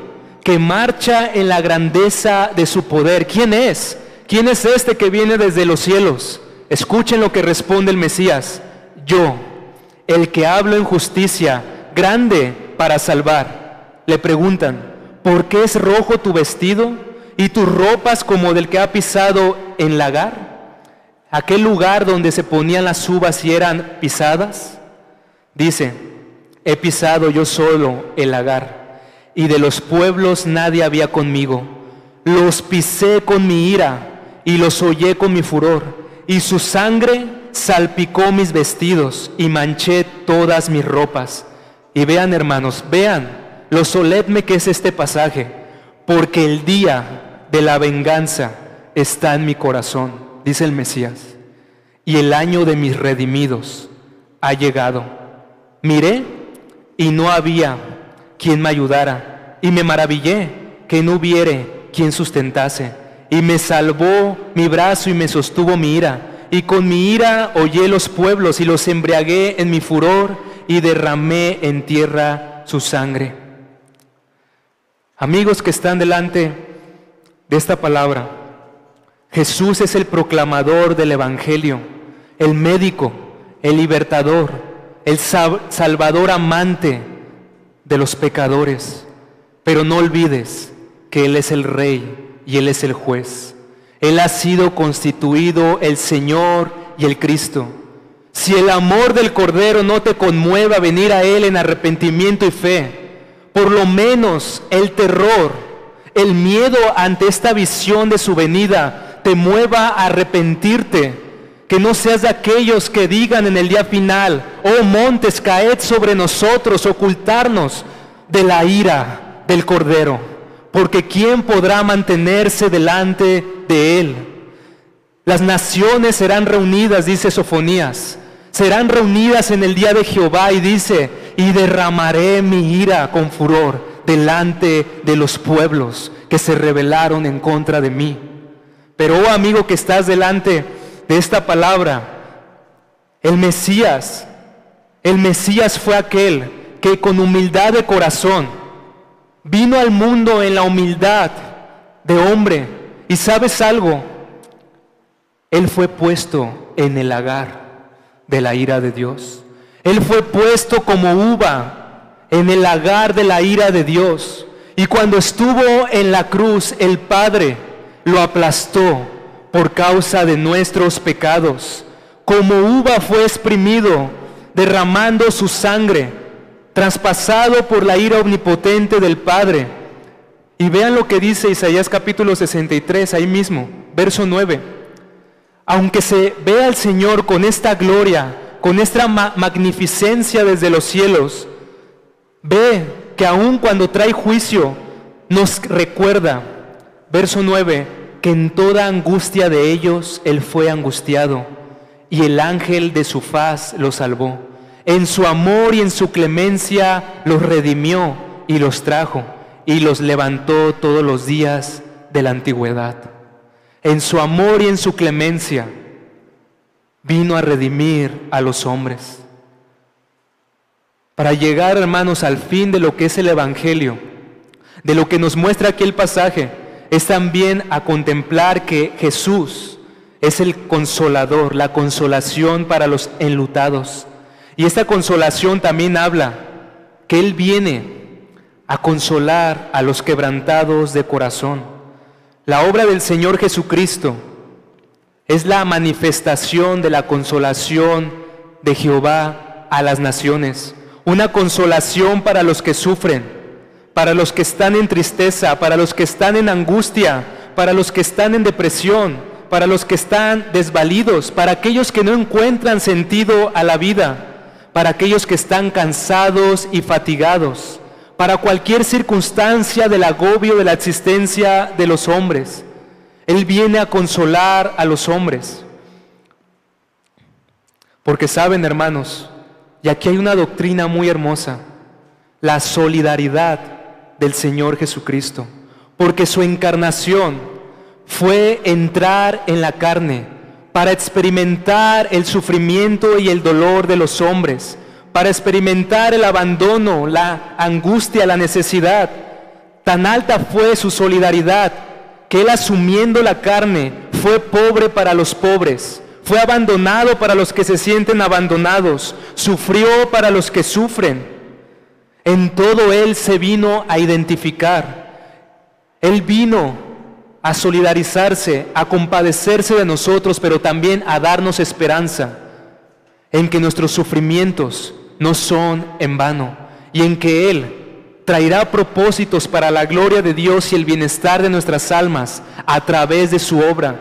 que marcha en la grandeza de su poder. ¿Quién es? ¿Quién es este que viene desde los cielos? Escuchen lo que responde el Mesías: yo, el que hablo en justicia, grande para salvar. Le preguntan: ¿por qué es rojo tu vestido y tus ropas como del que ha pisado en lagar? ¿Aquel lugar donde se ponían las uvas y eran pisadas? Dice: he pisado yo solo el lagar, y de los pueblos nadie había conmigo. Los pisé con mi ira y los hollé con mi furor, y su sangre salpicó mis vestidos y manché todas mis ropas. Y vean, hermanos, vean lo solemne que es este pasaje: porque el día de la venganza está en mi corazón, dice el Mesías, y el año de mis redimidos ha llegado. Miré y no había quien me ayudara, y me maravillé que no hubiere quien sustentase. Y me salvó mi brazo y me sostuvo mi ira, y con mi ira hollé los pueblos y los embriagué en mi furor, y derramé en tierra su sangre. Amigos que están delante de esta palabra, Jesús es el proclamador del Evangelio, el médico, el libertador, el salvador amante de los pecadores. Pero no olvides que Él es el Rey y Él es el juez. Él ha sido constituido el Señor y el Cristo. Si el amor del Cordero no te conmueve a venir a Él en arrepentimiento y fe, por lo menos el terror, el miedo ante esta visión de su venida te mueva a arrepentirte, que no seas de aquellos que digan en el día final: oh montes, caed sobre nosotros, ocultarnos de la ira del Cordero, porque ¿quién podrá mantenerse delante de Él? Las naciones serán reunidas, dice Sofonías, serán reunidas en el día de Jehová, y dice: y derramaré mi ira con furor delante de los pueblos que se rebelaron en contra de mí. Pero, oh amigo que estás delante de esta palabra, el Mesías fue aquel que con humildad de corazón vino al mundo en la humildad de hombre. Y ¿sabes algo? Él fue puesto en el lagar de la ira de Dios. Él fue puesto como uva en el lagar de la ira de Dios. Y cuando estuvo en la cruz, el Padre lo aplastó por causa de nuestros pecados. Como uva fue exprimido, derramando su sangre, traspasado por la ira omnipotente del Padre. Y vean lo que dice Isaías capítulo 63, ahí mismo, verso 9. Aunque se vea al Señor con esta gloria, con esta magnificencia desde los cielos, ve que aun cuando trae juicio, nos recuerda, verso 9, que en toda angustia de ellos Él fue angustiado, y el ángel de su faz los salvó. En su amor y en su clemencia los redimió y los trajo, y los levantó todos los días de la antigüedad. En su amor y en su clemencia vino a redimir a los hombres. Para llegar, hermanos, al fin de lo que es el Evangelio, de lo que nos muestra aquí el pasaje, es también a contemplar que Jesús es el consolador, la consolación para los enlutados. Y esta consolación también habla que Él viene a consolar a los quebrantados de corazón. La obra del Señor Jesucristo es la manifestación de la consolación de Jehová a las naciones. Una consolación para los que sufren, para los que están en tristeza, para los que están en angustia, para los que están en depresión, para los que están desvalidos, para aquellos que no encuentran sentido a la vida, para aquellos que están cansados y fatigados, para cualquier circunstancia del agobio de la existencia de los hombres. Él viene a consolar a los hombres. Porque saben, hermanos, y aquí hay una doctrina muy hermosa, la solidaridad del Señor Jesucristo. Porque su encarnación fue entrar en la carne para experimentar el sufrimiento y el dolor de los hombres, para experimentar el abandono, la angustia, la necesidad. Tan alta fue su solidaridad que Él, asumiendo la carne, fue pobre para los pobres, fue abandonado para los que se sienten abandonados, sufrió para los que sufren. En todo Él se vino a identificar. Él vino a solidarizarse, a compadecerse de nosotros, pero también a darnos esperanza en que nuestros sufrimientos no son en vano, y en que Él traerá propósitos para la gloria de Dios y el bienestar de nuestras almas a través de su obra.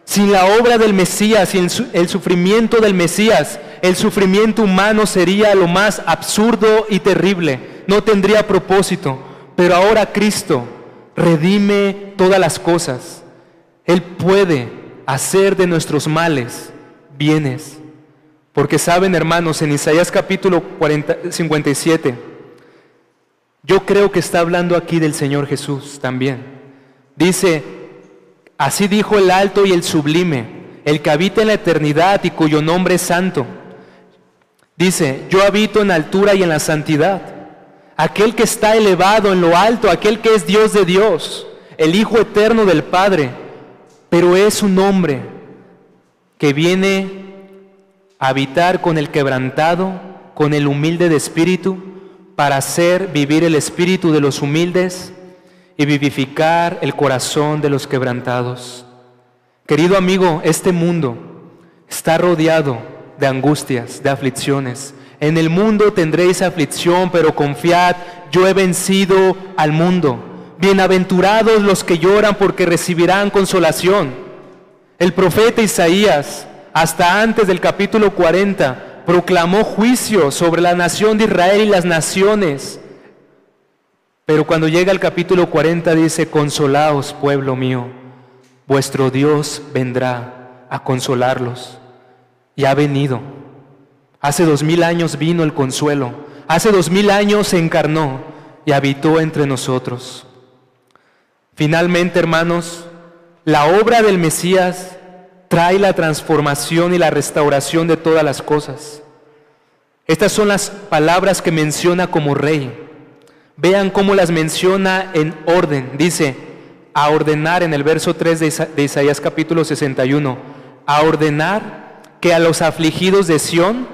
Sin la obra del Mesías, sin el sufrimiento del Mesías, el sufrimiento humano sería lo más absurdo y terrible, no tendría propósito. Pero ahora Cristo redime todas las cosas. Él puede hacer de nuestros males bienes. Porque saben, hermanos, en Isaías capítulo 57, yo creo que está hablando aquí del Señor Jesús también. Dice: así dijo el alto y el sublime, el que habita en la eternidad y cuyo nombre es santo. Dice: yo habito en la altura y en la santidad. Aquel que está elevado en lo alto, aquel que es Dios de Dios, el Hijo eterno del Padre, pero es un hombre que viene habitar con el quebrantado, con el humilde de espíritu, para hacer vivir el espíritu de los humildes y vivificar el corazón de los quebrantados. Querido amigo, este mundo está rodeado de angustias, de aflicciones. En el mundo tendréis aflicción, pero confiad, yo he vencido al mundo. Bienaventurados los que lloran, porque recibirán consolación. El profeta Isaías, hasta antes del capítulo 40, proclamó juicio sobre la nación de Israel y las naciones. Pero cuando llega el capítulo 40 dice: consolaos, pueblo mío, vuestro Dios vendrá a consolarlos. Y ha venido. Hace 2000 años vino el consuelo. Hace 2000 años se encarnó y habitó entre nosotros. Finalmente, hermanos, la obra del Mesías trae la transformación y la restauración de todas las cosas. Estas son las palabras que menciona como rey. Vean cómo las menciona en orden. Dice, a ordenar, en el verso 3 de Isaías capítulo 61, a ordenar que a los afligidos de Sión,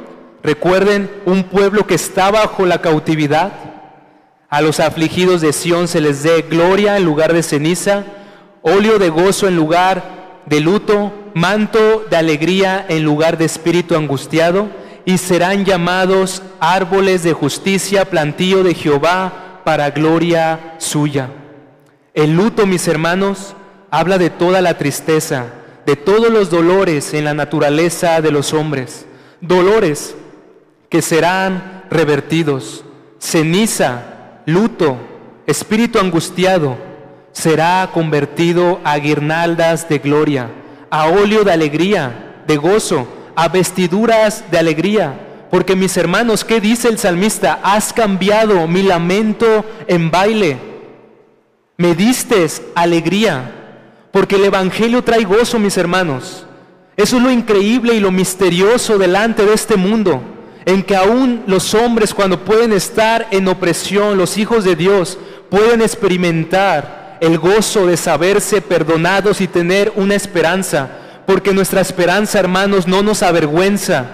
recuerden, un pueblo que está bajo la cautividad, a los afligidos de Sión se les dé gloria en lugar de ceniza, óleo de gozo en lugar de luto, manto de alegría en lugar de espíritu angustiado, y serán llamados árboles de justicia, plantío de Jehová para gloria suya. El luto, mis hermanos, habla de toda la tristeza, de todos los dolores en la naturaleza de los hombres, dolores que serán revertidos. Ceniza, luto, espíritu angustiado, será convertido a guirnaldas de gloria, a óleo de alegría, de gozo, a vestiduras de alegría. Porque, mis hermanos, ¿qué dice el salmista? Has cambiado mi lamento en baile, me distes alegría. Porque el Evangelio trae gozo, mis hermanos. Eso es lo increíble y lo misterioso delante de este mundo, en que aún los hombres, cuando pueden estar en opresión, los hijos de Dios pueden experimentar el gozo de saberse perdonados y tener una esperanza. Porque nuestra esperanza, hermanos, no nos avergüenza,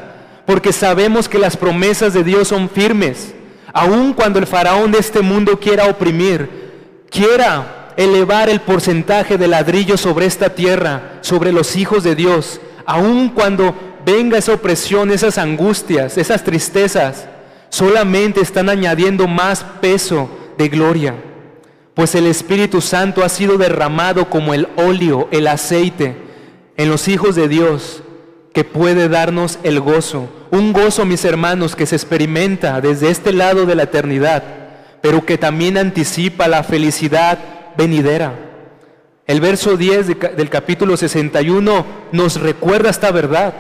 porque sabemos que las promesas de Dios son firmes. Aun cuando el faraón de este mundo quiera oprimir, quiera elevar el porcentaje de ladrillo sobre esta tierra, sobre los hijos de Dios, aun cuando venga esa opresión, esas angustias, esas tristezas, solamente están añadiendo más peso de gloria, pues el Espíritu Santo ha sido derramado como el óleo, el aceite, en los hijos de Dios, que puede darnos el gozo, un gozo, mis hermanos, que se experimenta desde este lado de la eternidad, pero que también anticipa la felicidad venidera. El verso 10 del capítulo 61 nos recuerda esta verdad.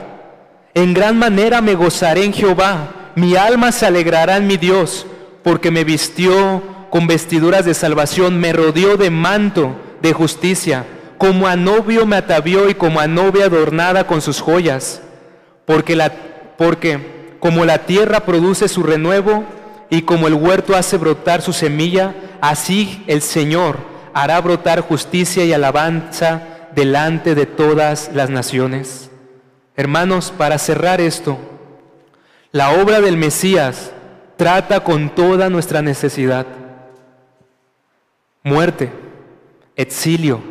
En gran manera me gozaré en Jehová, mi alma se alegrará en mi Dios, porque me vistió con vestiduras de salvación, me rodeó de manto de justicia, como a novio me atavió y como a novia adornada con sus joyas. Porque como la tierra produce su renuevo y como el huerto hace brotar su semilla, así el Señor hará brotar justicia y alabanza delante de todas las naciones. Hermanos, para cerrar esto, la obra del Mesías trata con toda nuestra necesidad. Muerte, exilio,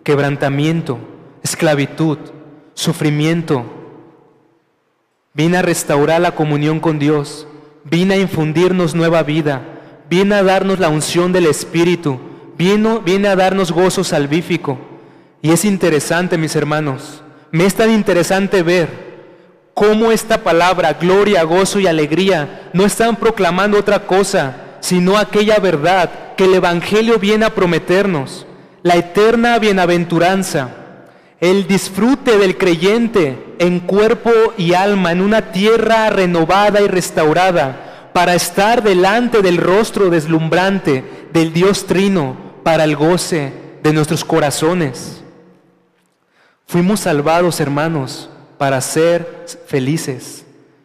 quebrantamiento, esclavitud, sufrimiento. Vine a restaurar la comunión con Dios, vine a infundirnos nueva vida, vine a darnos la unción del Espíritu, viene a darnos gozo salvífico. Y es interesante, mis hermanos, me es tan interesante ver cómo esta palabra, gloria, gozo y alegría, no están proclamando otra cosa, sino aquella verdad que el Evangelio viene a prometernos, la eterna bienaventuranza, el disfrute del creyente en cuerpo y alma, en una tierra renovada y restaurada, para estar delante del rostro deslumbrante del Dios Trino, para el goce de nuestros corazones. Fuimos salvados, hermanos, para ser felices,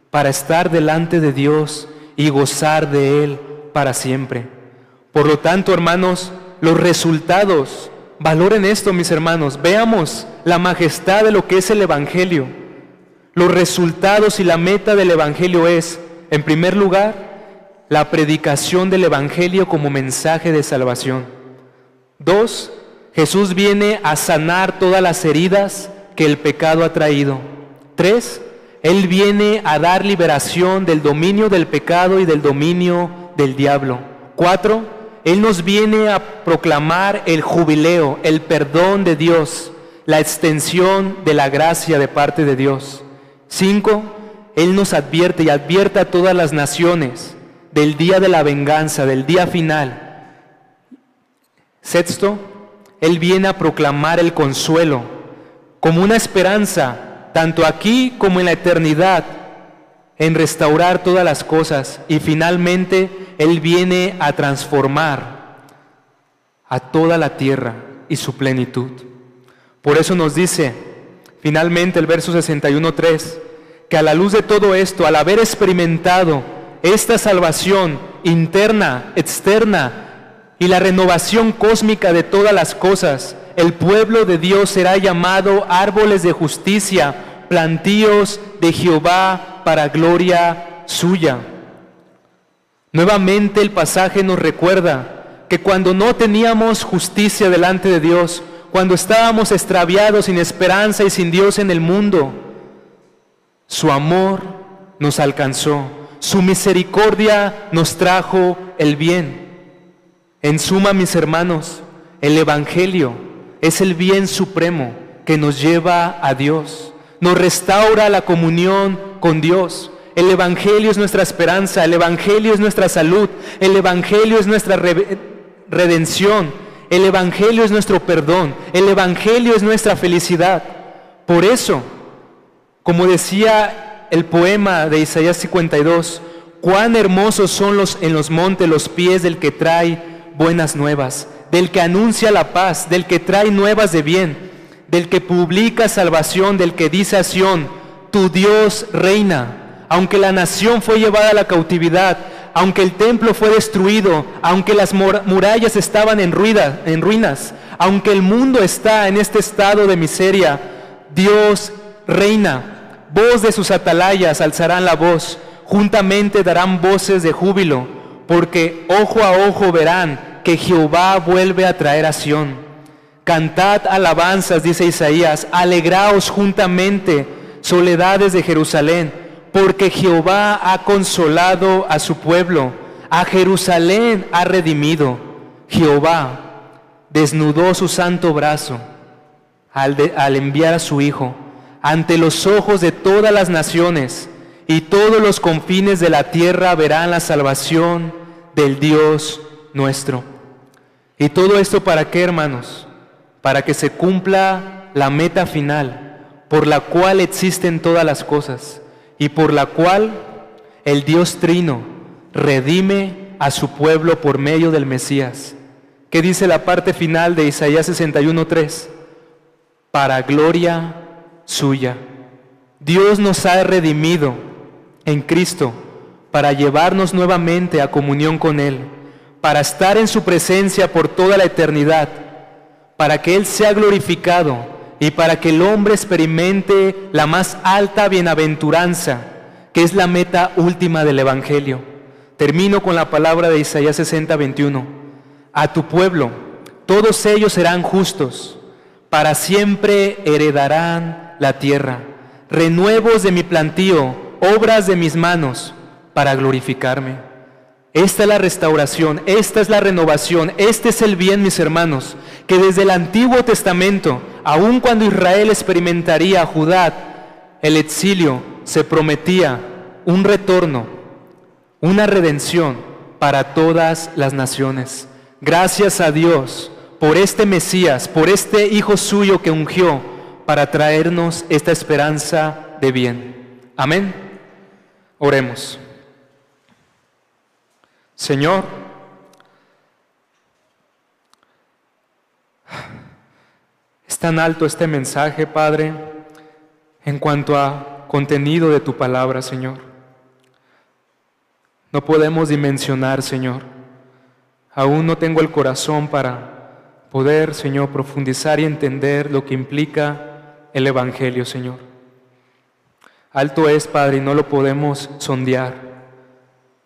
para estar delante de Dios y gozar de Él para siempre. Por lo tanto, hermanos, los resultados, valoren esto, mis hermanos, veamos la majestad de lo que es el Evangelio. Los resultados y la meta del Evangelio es, en primer lugar, la predicación del Evangelio como mensaje de salvación. 2, Jesús viene a sanar todas las heridas que el pecado ha traído. 3, Él viene a dar liberación del dominio del pecado y del dominio del diablo. 4, Él nos viene a proclamar el jubileo, el perdón de Dios, la extensión de la gracia de parte de Dios. 5, Él nos advierte y advierte a todas las naciones del día de la venganza, del día final. 6, Él viene a proclamar el consuelo como una esperanza, tanto aquí como en la eternidad, en restaurar todas las cosas. Y finalmente, Él viene a transformar a toda la tierra y su plenitud. Por eso nos dice, finalmente, el verso 61:3, que a la luz de todo esto, al haber experimentado esta salvación interna, externa y la renovación cósmica de todas las cosas, el pueblo de Dios será llamado árboles de justicia, plantíos de Jehová para gloria suya. Nuevamente el pasaje nos recuerda que cuando no teníamos justicia delante de Dios, cuando estábamos extraviados, sin esperanza y sin Dios en el mundo, su amor nos alcanzó, su misericordia nos trajo el bien. En suma, mis hermanos, el Evangelio es el bien supremo que nos lleva a Dios, nos restaura la comunión con Dios. El Evangelio es nuestra esperanza, el Evangelio es nuestra salud, el Evangelio es nuestra redención, el Evangelio es nuestro perdón, el Evangelio es nuestra felicidad. Por eso, como decía el poema de Isaías 52, cuán hermosos son en los montes los pies del que trae buenas nuevas, del que anuncia la paz, del que trae nuevas de bien, del que publica salvación, del que dice a Sión, tu Dios reina. Aunque la nación fue llevada a la cautividad, aunque el templo fue destruido, aunque las murallas estaban en ruinas, aunque el mundo está en este estado de miseria, Dios reina. Voz de sus atalayas alzarán la voz, juntamente darán voces de júbilo, porque ojo a ojo verán que Jehová vuelve a traer a Sión. Cantad alabanzas, dice Isaías, alegraos juntamente, soledades de Jerusalén, porque Jehová ha consolado a su pueblo, a Jerusalén ha redimido. Jehová desnudó su santo brazo al enviar a su Hijo ante los ojos de todas las naciones, y todos los confines de la tierra verán la salvación del Dios nuestro. ¿Y todo esto para qué, hermanos? Para que se cumpla la meta final, por la cual existen todas las cosas, y por la cual el Dios Trino redime a su pueblo por medio del Mesías. ¿Qué dice la parte final de Isaías 61:3? Para gloria suya. Dios nos ha redimido en Cristo para llevarnos nuevamente a comunión con Él, para estar en su presencia por toda la eternidad, para que Él sea glorificado y para que el hombre experimente la más alta bienaventuranza, que es la meta última del Evangelio. Termino con la palabra de Isaías 60:21. A tu pueblo, todos ellos serán justos, para siempre heredarán la tierra. Renuevos de mi plantío, obras de mis manos, para glorificarme. Esta es la restauración, esta es la renovación, este es el bien, mis hermanos, que desde el Antiguo Testamento, aun cuando Israel experimentaría a Judá el exilio, se prometía un retorno, una redención para todas las naciones. Gracias a Dios por este Mesías, por este Hijo suyo que ungió para traernos esta esperanza de bien. Amén. Oremos. Señor, es tan alto este mensaje, Padre, en cuanto a contenido de tu palabra, Señor. No podemos dimensionar, Señor. Aún no tengo el corazón para poder, Señor, profundizar y entender lo que implica el Evangelio, Señor. Alto es, Padre, y no lo podemos sondear.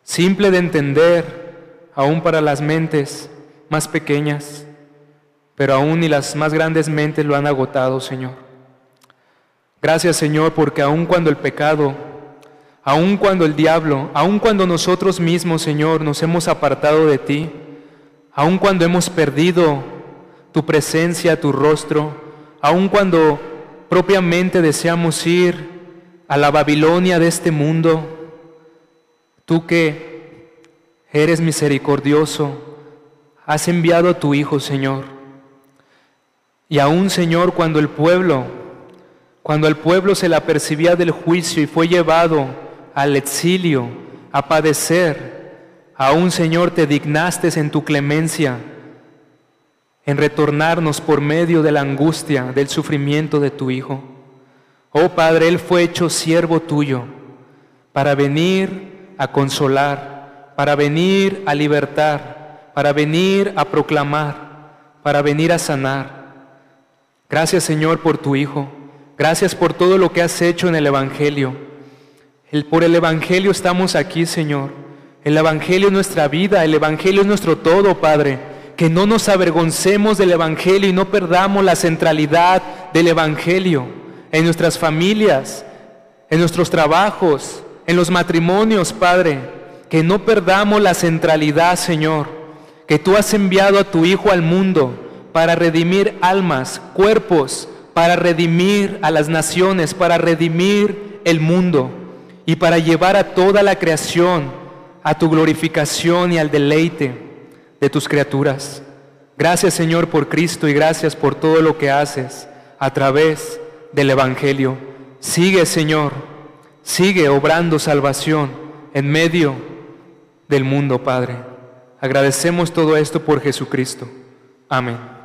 Simple de entender, aún para las mentes más pequeñas, pero aún ni las más grandes mentes lo han agotado, Señor. Gracias, Señor, porque aun cuando el pecado, aun cuando el diablo, aun cuando nosotros mismos, Señor, nos hemos apartado de ti, aun cuando hemos perdido tu presencia, tu rostro, aun cuando propiamente deseamos ir a la Babilonia de este mundo, tú que eres misericordioso, has enviado a tu Hijo, Señor. Y aún, Señor, cuando el pueblo se le apercibía del juicio y fue llevado al exilio a padecer, aún, Señor, te dignaste en tu clemencia en retornarnos por medio de la angustia, del sufrimiento de tu Hijo. Oh Padre, Él fue hecho siervo tuyo para venir a consolar, para venir a libertar, para venir a proclamar, para venir a sanar. Gracias, Señor, por tu Hijo. Gracias por todo lo que has hecho en el Evangelio. Por el Evangelio estamos aquí, Señor. El Evangelio es nuestra vida, el Evangelio es nuestro todo, Padre. Que no nos avergoncemos del Evangelio y no perdamos la centralidad del Evangelio en nuestras familias, en nuestros trabajos, en los matrimonios, Padre. Que no perdamos la centralidad, Señor. Que tú has enviado a tu Hijo al mundo para redimir almas, cuerpos, para redimir a las naciones, para redimir el mundo y para llevar a toda la creación a tu glorificación y al deleite de tus criaturas. Gracias, Señor, por Cristo, y gracias por todo lo que haces a través del Evangelio. Sigue, Señor, sigue obrando salvación en medio del mundo, Padre. Agradecemos todo esto por Jesucristo. Amén.